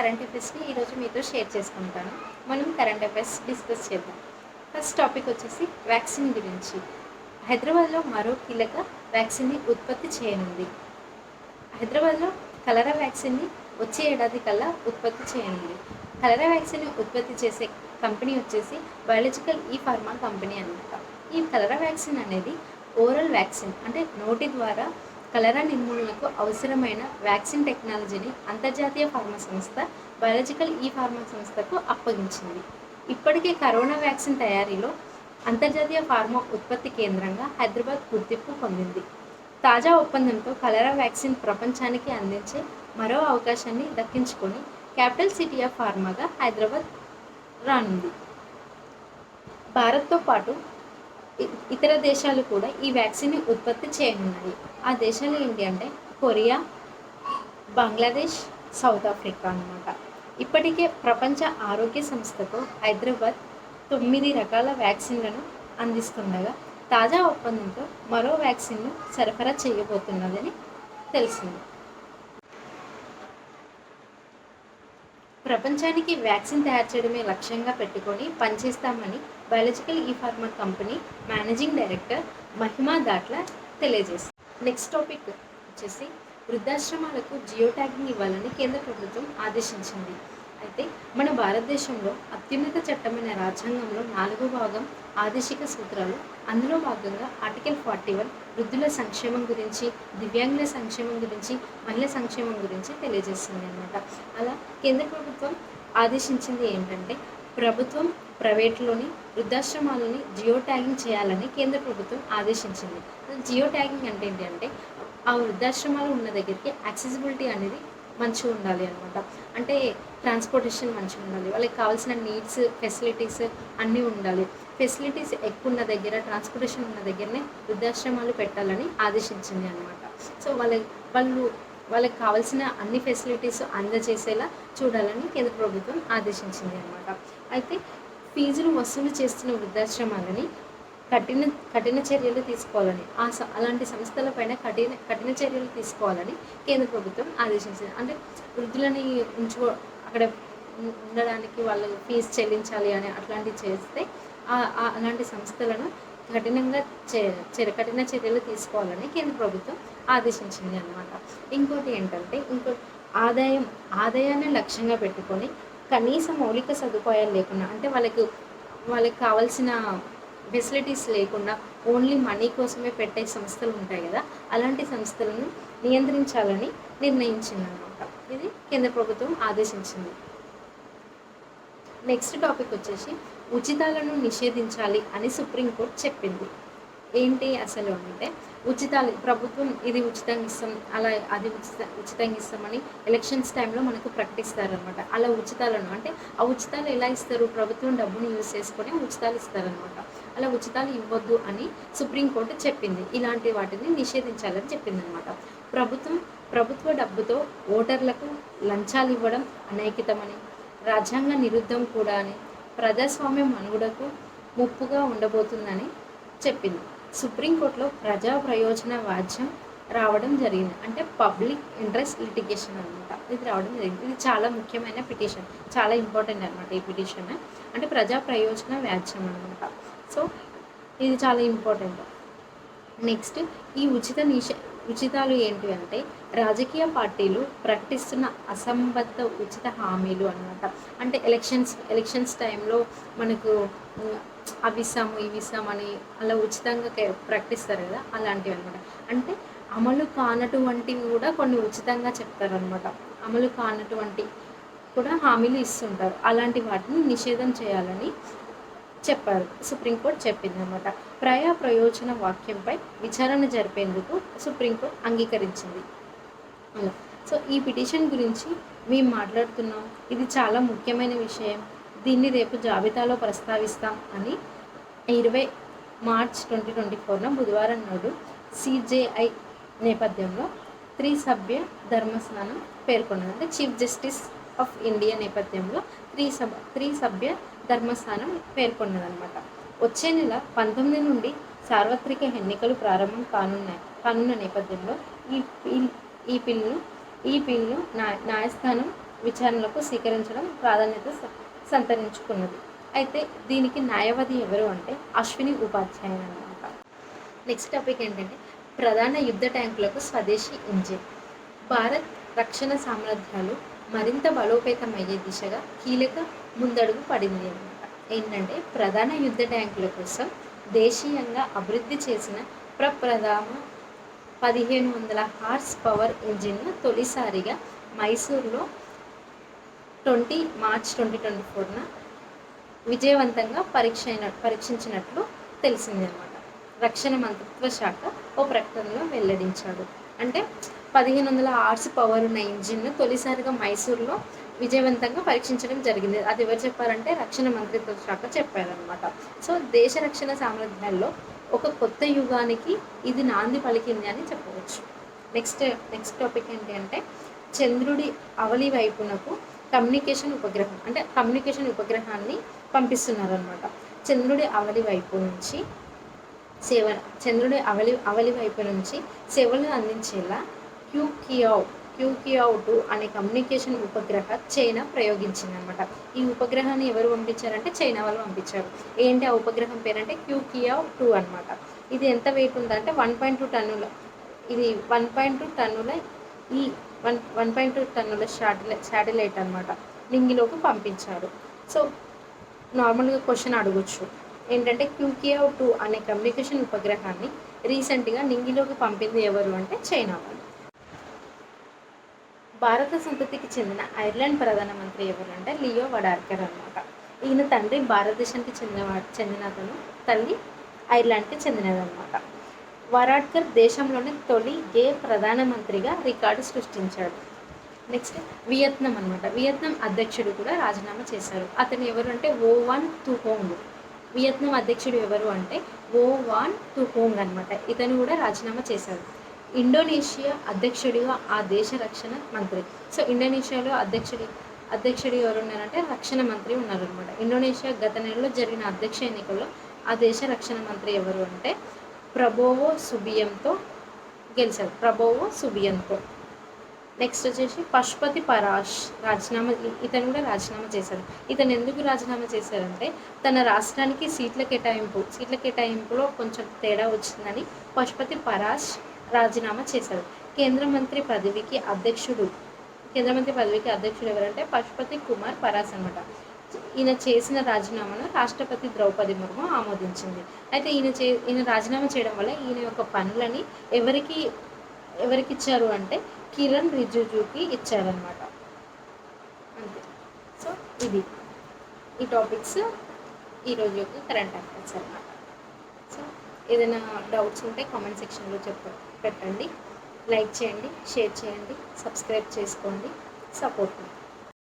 Current అఫైర్స్ని ఈరోజు మీతో share చేసుకుంటాను. మనం కరెంట్ అఫైర్స్ డిస్కస్ చేద్దాం. ఫస్ట్ టాపిక్ వచ్చేసి వ్యాక్సిన్ గురించి. హైదరాబాద్లో మరో కీలక వ్యాక్సిన్ని ఉత్పత్తి చేయనుంది. హైదరాబాద్లో కలరా వ్యాక్సిన్ని వచ్చే ఏడాది కల్లా ఉత్పత్తి చేయనుంది. కలరా వ్యాక్సిన్ని ఉత్పత్తి చేసే కంపెనీ వచ్చేసి బయాలజికల్ ఈ ఫార్మా కంపెనీ అన్నమాట. ఈ కలరా వ్యాక్సిన్ అనేది ఓరల్ వ్యాక్సిన్, అంటే నోటి ద్వారా కలరా నిర్మూలనకు అవసరమైన వ్యాక్సిన్ టెక్నాలజీని అంతర్జాతీయ ఫార్మా సంస్థ బయాలజికల్ ఈ ఫార్మా సంస్థకు అప్పగించింది. ఇప్పటికే కరోనా వ్యాక్సిన్ తయారీలో అంతర్జాతీయ ఫార్మా ఉత్పత్తి కేంద్రంగా హైదరాబాద్ గుర్తింపు పొందింది. తాజా ఒప్పందంతో కలరా వ్యాక్సిన్ ప్రపంచానికి అందించే మరో అవకాశాన్ని దక్కించుకొని క్యాపిటల్ సిటీ ఆఫ్ ఫార్మాగా హైదరాబాద్ రానుంది. భారత్తో పాటు ఇతర దేశాలు కూడా ఈ వ్యాక్సిన్ని ఉత్పత్తి చేయనున్నాయి. ఆ దేశాలు ఏంటి అంటే కొరియా, బంగ్లాదేశ్, సౌత్ ఆఫ్రికా అన్నమాట. ఇప్పటికే ప్రపంచ ఆరోగ్య సంస్థతో హైదరాబాద్ 9 రకాల వ్యాక్సిన్లను అందిస్తుండగా తాజా ఒప్పందంతో మరో వ్యాక్సిన్ను సరఫరా చేయబోతున్నదని తెలిసింది. ప్రపంచానికి వ్యాక్సిన్ తయారు చేయడమే లక్ష్యంగా పెట్టుకొని పనిచేస్తామని బయాలజికల్ ఈ ఫార్మా కంపెనీ మేనేజింగ్ డైరెక్టర్ మహిమా దాట్ల తెలియజేస్తారు. నెక్స్ట్ టాపిక్ వచ్చేసి వృద్ధాశ్రమాలకు జియో ట్యాగింగ్ ఇవ్వాలని కేంద్ర ప్రభుత్వం ఆదేశించింది. అయితే మన భారతదేశంలో అత్యున్నత చట్టమైన రాజ్యాంగంలో 4వ భాగం ఆదేశిక సూత్రాలు, అందులో భాగంగా ఆర్టికల్ 41 వృద్ధుల సంక్షేమం గురించి, దివ్యాంగుల సంక్షేమం గురించి, మహిళా సంక్షేమం గురించి తెలియజేస్తుంది అన్నమాట. అలా కేంద్ర ప్రభుత్వం ఆదేశించింది ఏంటంటే ప్రభుత్వం ప్రైవేట్లోని వృద్ధాశ్రమాలని జియో ట్యాగింగ్ చేయాలని కేంద్ర ప్రభుత్వం ఆదేశించింది. జియో ట్యాగింగ్ అంటే ఏంటి అంటే ఆ వృద్ధాశ్రమాలు ఉన్న దగ్గరికి యాక్సెసిబిలిటీ అనేది మంచిగా ఉండాలి అనమాట. అంటే ట్రాన్స్పోర్టేషన్ మంచిగా ఉండాలి, వాళ్ళకి కావాల్సిన నీడ్స్, ఫెసిలిటీస్ అన్నీ ఉండాలి. ఫెసిలిటీస్ ఎక్కువ ఉన్న దగ్గర, ట్రాన్స్పోర్టేషన్ ఉన్న దగ్గరనే వృద్ధాశ్రమాలు పెట్టాలని ఆదేశించింది అనమాట. సో వాళ్ళకి కావాల్సిన అన్ని ఫెసిలిటీస్ అందజేసేలా చూడాలని కేంద్ర ప్రభుత్వం ఆదేశించింది అనమాట. అయితే ఫీజులు వసూలు చేస్తున్న వృద్ధాశ్రమాలని కఠిన చర్యలు తీసుకోవాలని, అలాంటి సంస్థలపైన కఠిన చర్యలు తీసుకోవాలని కేంద్ర ప్రభుత్వం ఆదేశించింది. అంటే వృద్ధులని అక్కడ ఉండడానికి వాళ్ళు ఫీజు చెల్లించాలి అని అట్లాంటివి చేస్తే అలాంటి సంస్థలను కఠిన చర్యలు తీసుకోవాలని కేంద్ర ప్రభుత్వం ఆదేశించింది అన్నమాట. ఇంకోటి ఏంటంటే ఆదాయాన్ని లక్ష్యంగా పెట్టుకొని కనీస మౌలిక సదుపాయాలు లేకుండా, అంటే వాళ్ళకి కావాల్సిన ఫెసిలిటీస్ లేకుండా ఓన్లీ మనీ కోసమే పెట్టే సంస్థలు ఉంటాయి కదా, అలాంటి సంస్థలను నియంత్రించాలని నిర్ణయించిందన్నమాట. ఇది కేంద్ర ప్రభుత్వం ఆదేశించింది. నెక్స్ట్ టాపిక్ వచ్చేసి ఉచితాలను నిషేధించాలి అని సుప్రీంకోర్టు చెప్పింది. ఏంటి అసలు అంటే ఉచితాలు, ప్రభుత్వం ఇది ఉచితంగా ఇస్తాం, అలా అది ఉచితంగా ఇస్తామని ఎలక్షన్స్ టైంలో మనకు ప్రకటిస్తారనమాట. అలా ఉచితాలను అంటే ఆ ఉచితాలు ఎలా ఇస్తారు, ప్రభుత్వం డబ్బుని యూజ్ చేసుకొని ఉచితాలు ఇస్తారనమాట. అలా ఉచితాలు ఇవ్వద్దు అని సుప్రీంకోర్టు చెప్పింది. ఇలాంటి వాటిని నిషేధించాలని చెప్పిందనమాట. ప్రభుత్వ డబ్బుతో ఓటర్లకు లంచాలు ఇవ్వడం అనైతికమని, రాజ్యాంగ నిరుద్ధం కూడా అని, ప్రజాస్వామ్యం మనుగడకు ముప్పుగా ఉండబోతుందని చెప్పింది. సుప్రీంకోర్టులో ప్రజా ప్రయోజన వాద్యం రావడం జరిగింది, అంటే పబ్లిక్ ఇంట్రెస్ట్ లిటిగేషన్ అనమాట. ఇది రావడం జరిగింది. ఇది చాలా ముఖ్యమైన పిటిషన్, చాలా ఇంపార్టెంట్ అనమాట ఈ పిటిషన్. అంటే ప్రజా ప్రయోజన వ్యాజ్యం అనమాట. సో ఇది చాలా ఇంపార్టెంట్. నెక్స్ట్ ఈ ఉచితాలు ఏంటి అంటే రాజకీయ పార్టీలు ప్రకటిస్తున్న అసంబద్ధ ఉచిత హామీలు అనమాట. అంటే ఎలక్షన్స్ టైంలో మనకు అవి ఇస్తామని అలా ఉచితంగా ప్రకటిస్తారు కదా, అలాంటివి అనమాట. అంటే అమలు కానటువంటివి కూడా కొన్ని ఉచితంగా చెప్తారనమాట. అమలు కానటువంటి కూడా హామీలు ఇస్తుంటారు. అలాంటి వాటిని నిషేధం చేయాలని చెప్పారు, సుప్రీంకోర్టు చెప్పింది అనమాట. ప్రయోజన వాక్యంపై విచారణ జరిపేందుకు సుప్రీంకోర్టు అంగీకరించింది. అలా సో ఈ పిటిషన్ గురించి మేము మాట్లాడుతున్నాం, ఇది చాలా ముఖ్యమైన విషయం, దీన్ని రేపు జాబితాలో ప్రస్తావిస్తాం అని 20 మార్చ్ 2024 బుధవారం నాడు సిజేఐ నేపథ్యంలో 3 సభ్య ధర్మాసనం పేర్కొన్నది. అంటే చీఫ్ జస్టిస్ ఆఫ్ ఇండియా నేపథ్యంలో 3 సభ్య ధర్మస్థానం పేర్కొన్నదనమాట. వచ్చే నెల 19 నుండి సార్వత్రిక ఎన్నికలు ప్రారంభం కానున్న నేపథ్యంలో ఈ బిల్లును న్యాయస్థానం విచారణలకు స్వీకరించడం ప్రాధాన్యత సంతరించుకున్నది. అయితే దీనికి న్యాయవాది ఎవరు అంటే అశ్విని ఉపాధ్యాయ అన్నమాట. నెక్స్ట్ టాపిక్ ఏంటంటే ప్రధాన యుద్ధ ట్యాంకులకు స్వదేశీ ఇంజిన్. భారత్ రక్షణ సామర్థ్యాలు మరింత బలోపేతమయ్యే దిశగా కీలక ముందడుగు పడింది అన్నమాట. ఏంటంటే ప్రధాన యుద్ధ ట్యాంకుల కోసం దేశీయంగా అభివృద్ధి చేసిన ప్రప్రథమ 1500 హార్స్ పవర్ ఇంజిన్ను తొలిసారిగా మైసూరులో 20 మార్చ్ 2024న విజయవంతంగా పరీక్షించినట్లు తెలిసిందనమాట. రక్షణ మంత్రిత్వ శాఖ ఓ ప్రకటనలో వెల్లడించాడు. అంటే 1500 హార్స్ పవర్ ఉన్న ఇంజిన్ను తొలిసారిగా మైసూరులో విజయవంతంగా పరీక్షించడం జరిగింది. అది ఎవరు చెప్పారంటే రక్షణ మంత్రిత్వ శాఖ చెప్పారనమాట. సో దేశ రక్షణ సామర్థ్యాల్లో ఒక కొత్త యుగానికి ఇది నాంది పలికింది అని చెప్పవచ్చు. నెక్స్ట్ టాపిక్ ఏంటి అంటే చంద్రుడి అవలి వైపునకు కమ్యూనికేషన్ ఉపగ్రహాన్ని పంపిస్తున్నారనమాట. చంద్రుడి అవలి వైపు నుంచి సేవలు అందించేలా క్యూకియావ్-2 అనే కమ్యూనికేషన్ ఉపగ్రహ చైనా ప్రయోగించిందనమాట. ఈ ఉపగ్రహాన్ని ఎవరు పంపించారంటే చైనా వాళ్ళు పంపించారు. ఏంటి ఆ ఉపగ్రహం పేరంటే క్యూకియావ్-2 అనమాట. ఇది ఎంత వెయిట్ ఉందంటే 1.2 టన్నుల. ఇది 1.2 టన్నుల ఈ 1.2 టన్నుల శాటిలైట్ అనమాట నింగిలోకి పంపించారు. సో నార్మల్గా క్వశ్చన్ అడగొచ్చు ఏంటంటే క్యూకియావ్-2 అనే కమ్యూనికేషన్ ఉపగ్రహాన్ని రీసెంట్గా నింగిలోకి పంపింది ఎవరు అంటే చైనా వాళ్ళు. భారత సంతతికి చెందిన ఐర్లాండ్ ప్రధానమంత్రి ఎవరు అంటే లియో వడార్కర్ అనమాట. ఈయన తండ్రి భారతదేశానికి చెందిన అతను, తల్లి ఐర్లాండ్కి చెందినదన్నమాట. వడార్కర్ దేశంలోని తొలి గే ప్రధానమంత్రిగా రికార్డు సృష్టించాడు. నెక్స్ట్ వియత్నాం అనమాట. వియత్నాం అధ్యక్షుడు కూడా రాజీనామా చేశారు. అతను ఎవరు అంటే ఓ వాన్ తుహోంగ్. వియత్నాం అధ్యక్షుడు ఎవరు అంటే ఓ వాన్ తుహోంగ్ అనమాట. ఇతను కూడా రాజీనామా చేశారు. ఇండోనేషియా అధ్యక్షుడిగా ఆ దేశ రక్షణ మంత్రి. సో ఇండోనేషియాలో అధ్యక్షుడు ఎవరు ఉన్నారంటే రక్షణ మంత్రి ఉన్నారనమాట. ఇండోనేషియా గత నెలలో జరిగిన అధ్యక్ష ఎన్నికల్లో ఆ దేశ రక్షణ మంత్రి ఎవరు అంటే ప్రబోవో సుబియాంతో గెలిచారు. నెక్స్ట్ వచ్చేసి పశుపతి పరాష్ ఇతను కూడా రాజీనామా చేశారు. ఇతను ఎందుకు రాజీనామా చేశారంటే తన రాష్ట్రానికి సీట్ల కేటాయింపులో కొంచెం తేడా వచ్చిందని పశుపతి పరాష్ రాజీనామా చేశారు. కేంద్ర మంత్రి పదవికి అధ్యక్షుడు ఎవరంటే పశుపతి కుమార్ పరాస్ అనమాట. ఈయన చేసిన రాజీనామాను రాష్ట్రపతి ద్రౌపది ముర్ము ఆమోదించింది. అయితే ఈయన రాజీనామా చేయడం వల్ల ఈయన యొక్క పనులని ఎవరికి ఇచ్చారు అంటే కిరణ్ రిజిజుకి ఇచ్చారనమాట. అంతే. సో ఇది ఈ టాపిక్స్ ఈరోజు యొక్క కరెంట్ అఫైర్స్ అన్నమాట. సో ఏదైనా డౌట్స్ ఉంటే కామెంట్ సెక్షన్లో పెట్టండి. లైక్ చేయండి, షేర్ చేయండి, సబ్స్క్రైబ్ చేసుకోండి, సపోర్ట్